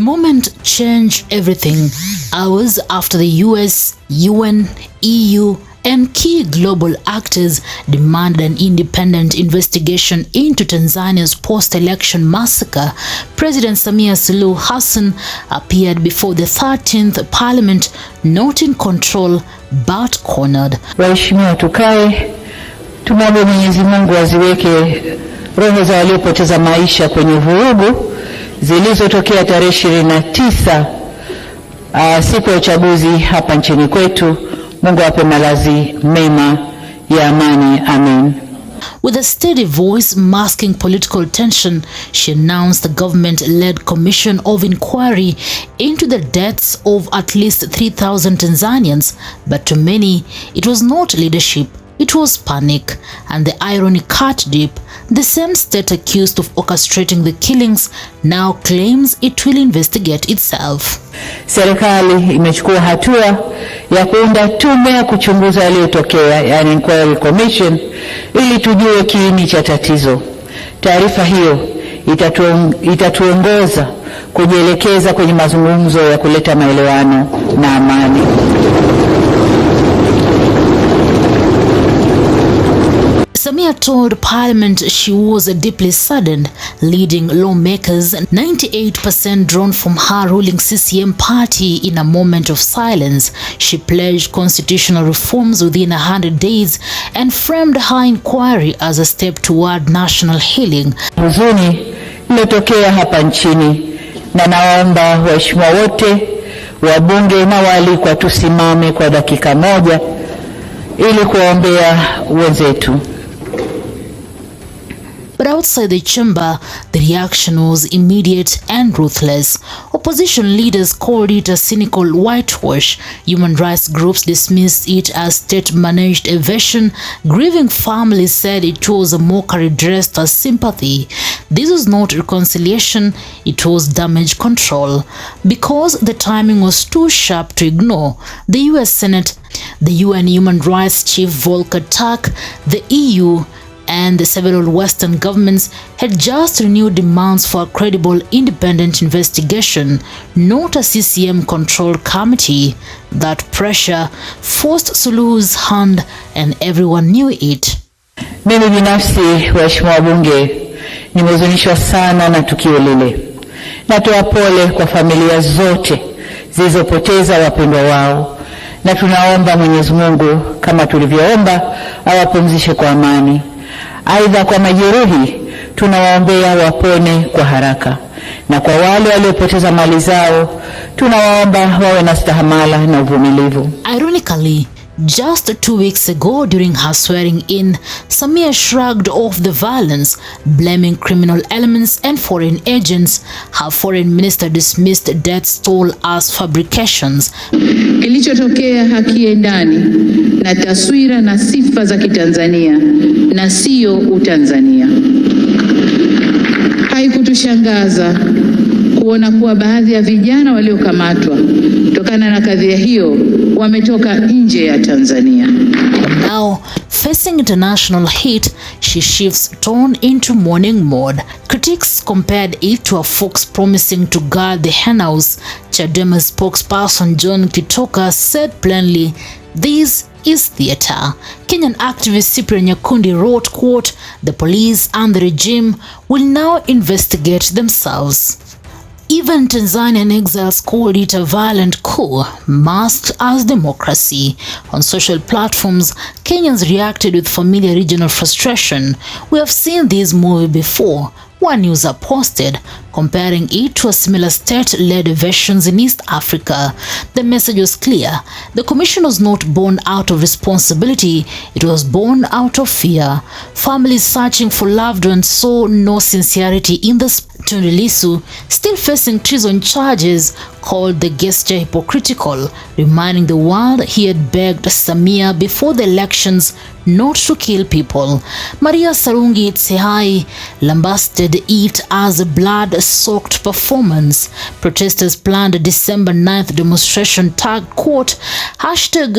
moment changed everything. Hours after the US, UN, EU, and key global actors demanded an independent investigation into Tanzania's post-election massacre, President Samia Suluhu Hassan appeared before the 13th Parliament, not in control but cornered. Waheshimiwa, tukae tumwombe Mwenyezi Mungu aziweke roho za waliopoteza maisha kwenye vurugu zilizotokea tarehe 29 siku ya uchaguzi hapa nchini kwetu. Mungu ape malazi mema ya amani. Amen. With a steady voice masking political tension, she announced the government-led commission of inquiry into the deaths of at least 3,000 Tanzanians, but to many, it was not leadership, it was panic. And the irony cut deep. The same state accused of orchestrating the killings now claims it will investigate itself. Serikali imechukua hatua ya kuunda tume ya kuchunguza yaliyotokea, yani inquiry commission, ili tujue kiini cha tatizo. Taarifa hiyo itatuongoza kujielekeza kwenye mazungumzo ya kuleta maelewano na amani. Samia told Parliament she was deeply saddened, leading lawmakers, 98% drawn from her ruling CCM party, in a moment of silence. She pledged constitutional reforms within 100 days and framed her inquiry as a step toward national healing. Huzuni iliyotokea hapa nchini, na naomba waheshimiwa wote, wabunge na waalikwa, tusimame kwa dakika moja ili kuombea wenzetu. But outside the chamber, the reaction was immediate and ruthless. Opposition leaders called it a cynical whitewash. Human rights groups dismissed it as state-managed evasion. Grieving families said it was a mockery dressed as sympathy. This was not reconciliation, it was damage control. Because the timing was too sharp to ignore, the US Senate, the UN Human Rights Chief Volker Turk, the EU, and the several Western governments had just renewed demands for a credible independent investigation, not a CCM-controlled committee. That pressure forced Suluhu's hand, and everyone knew it. Mimi binafsi, waheshimiwa wabunge, nimehuzunishwa sana na tukio lile. Natoa pole kwa familia zote zilizopoteza wapendwa wao, na tunaomba Mwenyezi Mungu kama tulivyoomba awapumzishe kwa amani. Aidha, kwa majeruhi tunawaombea wapone kwa haraka, na kwa wale waliopoteza mali zao tunawaomba wawe na stahamala na uvumilivu. Ironically, just 2 weeks ago during her swearing in, Samia shrugged off the violence, blaming criminal elements and foreign agents. Her foreign minister dismissed death toll as fabrications. Kilichotokea hakiendani na taswira na sifa za Kitanzania na sio Utanzania. Haikutushangaza kuona kuwa baadhi ya vijana waliokamatwa kutokana na kadhia hiyo wametoka nje ya Tanzania. Now, facing international hate, she shifts tone into mourning mode. Critics compared it to a fox promising to guard the henhouse. Chadema spokesperson John Kitoka said plainly, "This is theater." Kenyan activist Cyprian Nyakundi wrote, quote, "The police and the regime will now investigate themselves." Even Tanzanian exiles called it a violent coup, masked as democracy. On social platforms, Kenyans reacted with familiar regional frustration. "We have seen this movie before," one user posted, comparing it to a similar state-led evasions in East Africa. The message was clear. The commission was not born out of responsibility, it was born out of fear. Families searching for loved ones saw no sincerity in the Tundu Lissu, still facing treason charges, called the gesture hypocritical, reminding the world he had begged Samia before the elections not to kill people. Maria Sarungi Tsehai lambasted it as a blood-soaked performance. Protesters planned a December 9th demonstration tagged, quote,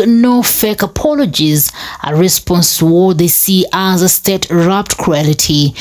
"#no fake apologies," a response to what they see as a state-wrapped cruelty.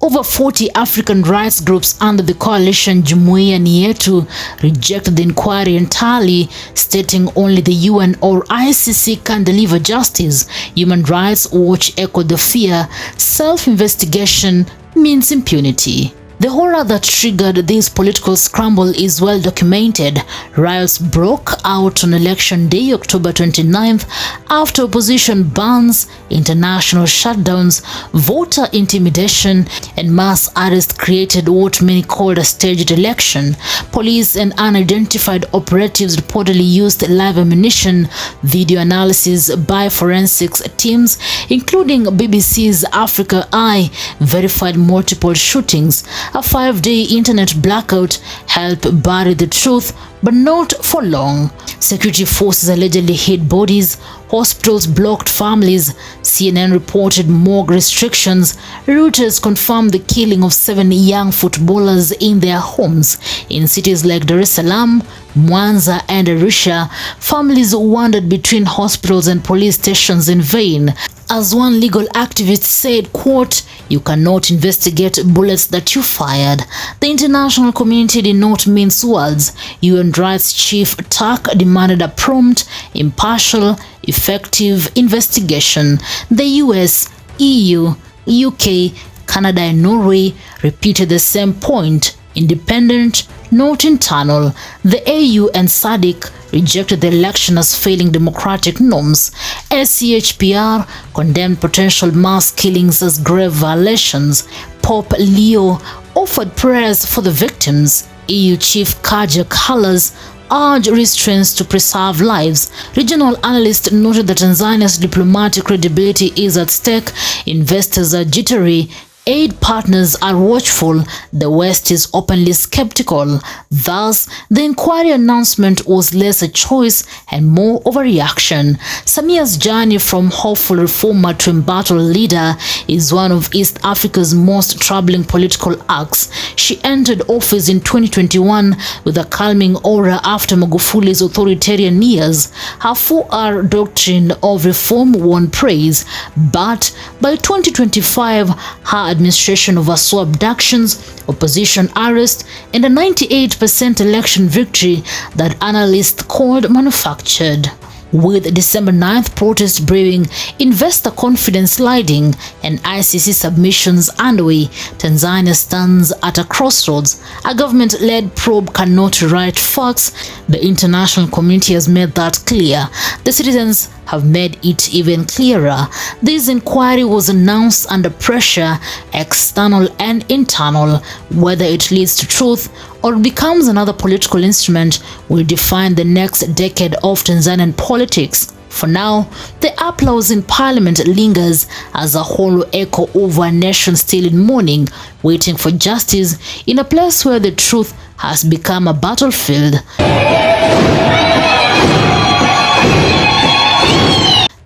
Over 40 African rights groups under the coalition Jumuiya Ni Yetu rejected the inquiry entirely, stating only the UN or ICC can deliver justice. Human Rights Watch echoed the fear self-investigation means impunity. The horror that triggered this political scramble is well documented. Riots broke out on election day, October 29th, after opposition bans, international shutdowns, voter intimidation, and mass arrests created what many called a staged election. Police and unidentified operatives reportedly used live ammunition. Video analysis by forensics teams, including BBC's Africa Eye, verified multiple shootings. A 5-day internet blackout helped bury the truth, but not for long. Security forces allegedly hid bodies, hospitals blocked families, CNN reported morgue restrictions, Reuters confirmed the killing of 7 young footballers in their homes. In cities like Dar es Salaam, Mwanza, and Arusha, families wandered between hospitals and police stations in vain. As one legal activist said, quote, "You cannot investigate bullets that you fired." The international community did not mince words. UN Rights Chief Turk demanded a prompt, impartial, effective investigation. The US, EU, UK, Canada, and Norway repeated the same point: independent, not internal. The AU and SADC rejected the election as failing democratic norms. SCHPR condemned potential mass killings as grave violations. Pope Leo offered prayers for the victims. EU Chief Kaja Kallas urged restraints to preserve lives. Regional analysts noted that Tanzania's diplomatic credibility is at stake. Investors are jittery. Aid partners are watchful. The West is openly skeptical. Thus, the inquiry announcement was less a choice and more of a reaction. Samia's journey from hopeful reformer to embattled leader is one of East Africa's most troubling political arcs. She entered office in 2021 with a calming aura after Magufuli's authoritarian years. Her 4R doctrine of reform won praise, but by 2025, her administration oversaw abductions, opposition arrest, and a 98% election victory that analysts called manufactured. With December 9th protests brewing, investor confidence sliding, and ICC submissions underway, Tanzania stands at a crossroads. A government-led probe cannot rewrite facts. The international community has made that clear. The citizens have made it even clearer. This inquiry was announced under pressure, external and internal. Whether it leads to truth or becomes another political instrument will define the next decade of Tanzanian politics. For now, the applause in parliament lingers as a hollow echo over a nation still in mourning, waiting for justice in a place where the truth has become a battlefield.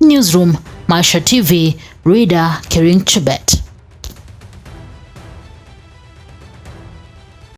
Newsroom, Maisha TV, reader Kering Chebet.